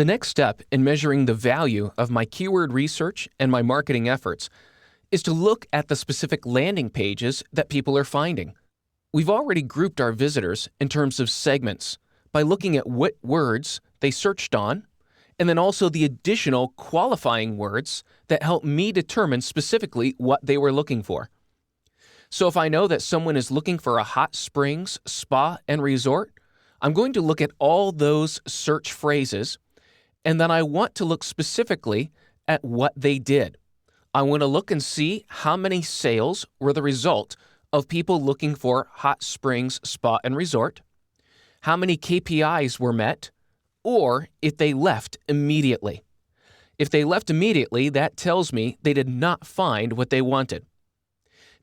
The next step in measuring the value of my keyword research and my marketing efforts is to look at the specific landing pages that people are finding. We've already grouped our visitors in terms of segments by looking at what words they searched on, and then also the additional qualifying words that help me determine specifically what they were looking for. So if I know that someone is looking for a hot springs, spa, and resort, I'm going to look at all those search phrases, and then I want to look specifically at what they did. I want to look and see how many sales were the result of people looking for hot springs, spa, and resort, how many KPIs were met, or if they left immediately. If they left immediately, that tells me they did not find what they wanted.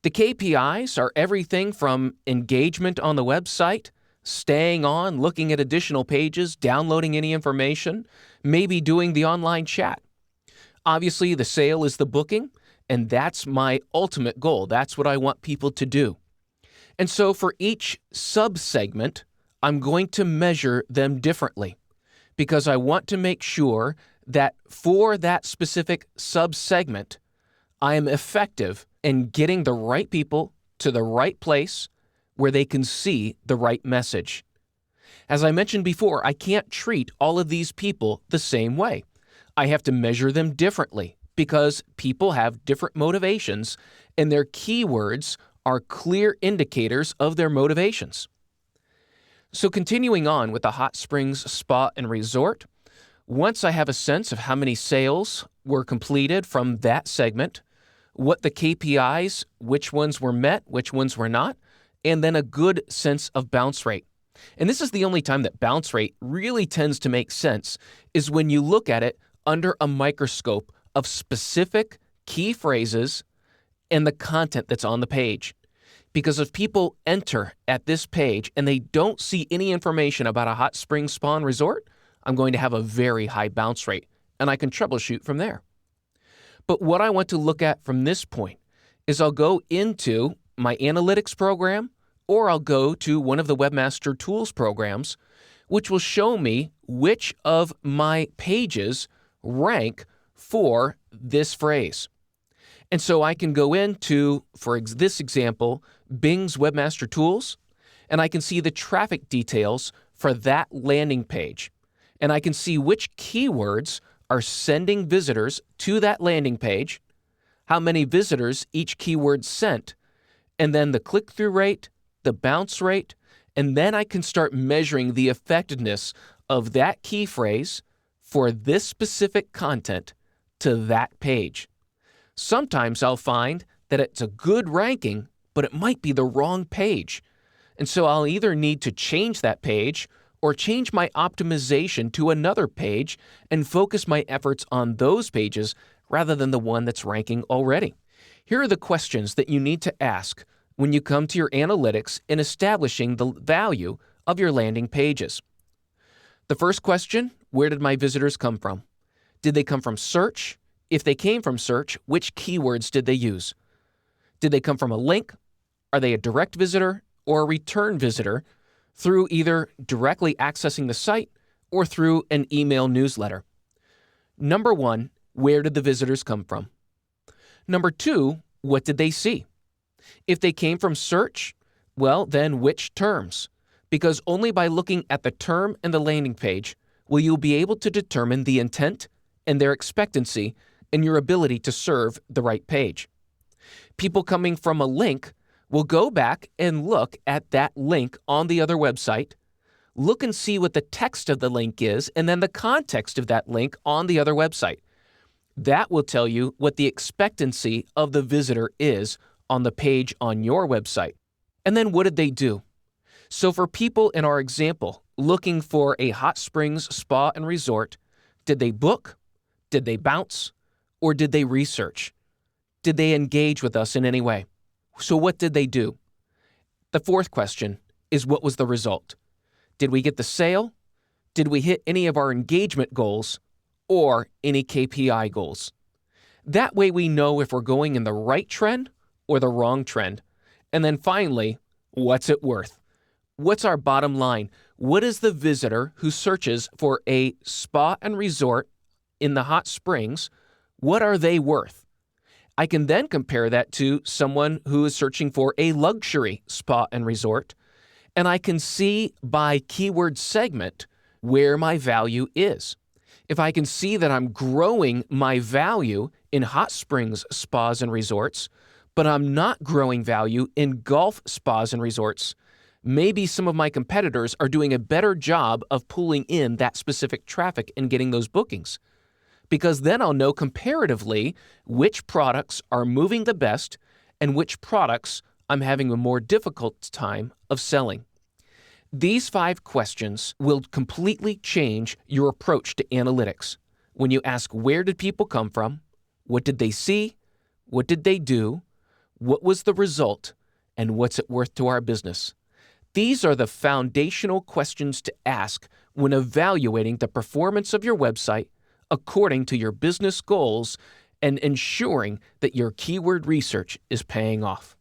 The KPIs are everything from engagement on the website, staying on, looking at additional pages, downloading any information, maybe doing the online chat. Obviously, the sale is the booking, and that's my ultimate goal. That's what I want people to do. And so for each sub-segment, I'm going to measure them differently because I want to make sure that for that specific sub-segment, I am effective in getting the right people to the right place where they can see the right message. As I mentioned before, I can't treat all of these people the same way. I have to measure them differently because people have different motivations and their keywords are clear indicators of their motivations. So continuing on with the hot springs, spa, and resort, once I have a sense of how many sales were completed from that segment, what the KPIs, which ones were met, which ones were not, and then a good sense of bounce rate. And this is the only time that bounce rate really tends to make sense, is when you look at it under a microscope of specific key phrases and the content that's on the page. Because if people enter at this page and they don't see any information about a hot spring spa and resort, I'm going to have a very high bounce rate, and I can troubleshoot from there. But what I want to look at from this point is I'll go into my analytics program, or I'll go to one of the Webmaster Tools programs, which will show me which of my pages rank for this phrase. And so I can go into, for this example, Bing's Webmaster Tools, and I can see the traffic details for that landing page. And I can see which keywords are sending visitors to that landing page, how many visitors each keyword sent, and then the click-through rate, the bounce rate, and then I can start measuring the effectiveness of that key phrase for this specific content to that page. Sometimes I'll find that it's a good ranking, but it might be the wrong page. And so I'll either need to change that page or change my optimization to another page and focus my efforts on those pages rather than the one that's ranking already. Here are the questions that you need to ask when you come to your analytics in establishing the value of your landing pages. The first question, where did my visitors come from? Did they come from search? If they came from search, which keywords did they use? Did they come from a link? Are they a direct visitor or a return visitor through either directly accessing the site or through an email newsletter? Number one, where did the visitors come from? Number two, what did they see? If they came from search, well, then which terms? Because only by looking at the term and the landing page will you be able to determine the intent and their expectancy and your ability to serve the right page. People coming from a link will go back and look at that link on the other website, look and see what the text of the link is, and then the context of that link on the other website. That will tell you what the expectancy of the visitor is on the page on your website. And then what did they do? So for people in our example looking for a hot springs spa and resort, did they book? Did they bounce? Or did they research? Did they engage with us in any way? So what did they do? The fourth question is, what was the result? Did we get the sale? Did we hit any of our engagement goals or any KPI goals? That way we know if we're going in the right trend or the wrong trend. And then finally, what's it worth? What's our bottom line? What is the visitor who searches for a spa and resort in the hot springs? What are they worth? I can then compare that to someone who is searching for a luxury spa and resort, and I can see by keyword segment where my value is. If I can see that I'm growing my value in hot springs spas and resorts, but I'm not growing value in golf spas and resorts, maybe some of my competitors are doing a better job of pulling in that specific traffic and getting those bookings. Because then I'll know comparatively which products are moving the best and which products I'm having a more difficult time of selling. These 5 questions will completely change your approach to analytics. When you ask, where did people come from? What did they see? What did they do? What was the result? And what's it worth to our business? These are the foundational questions to ask when evaluating the performance of your website according to your business goals and ensuring that your keyword research is paying off.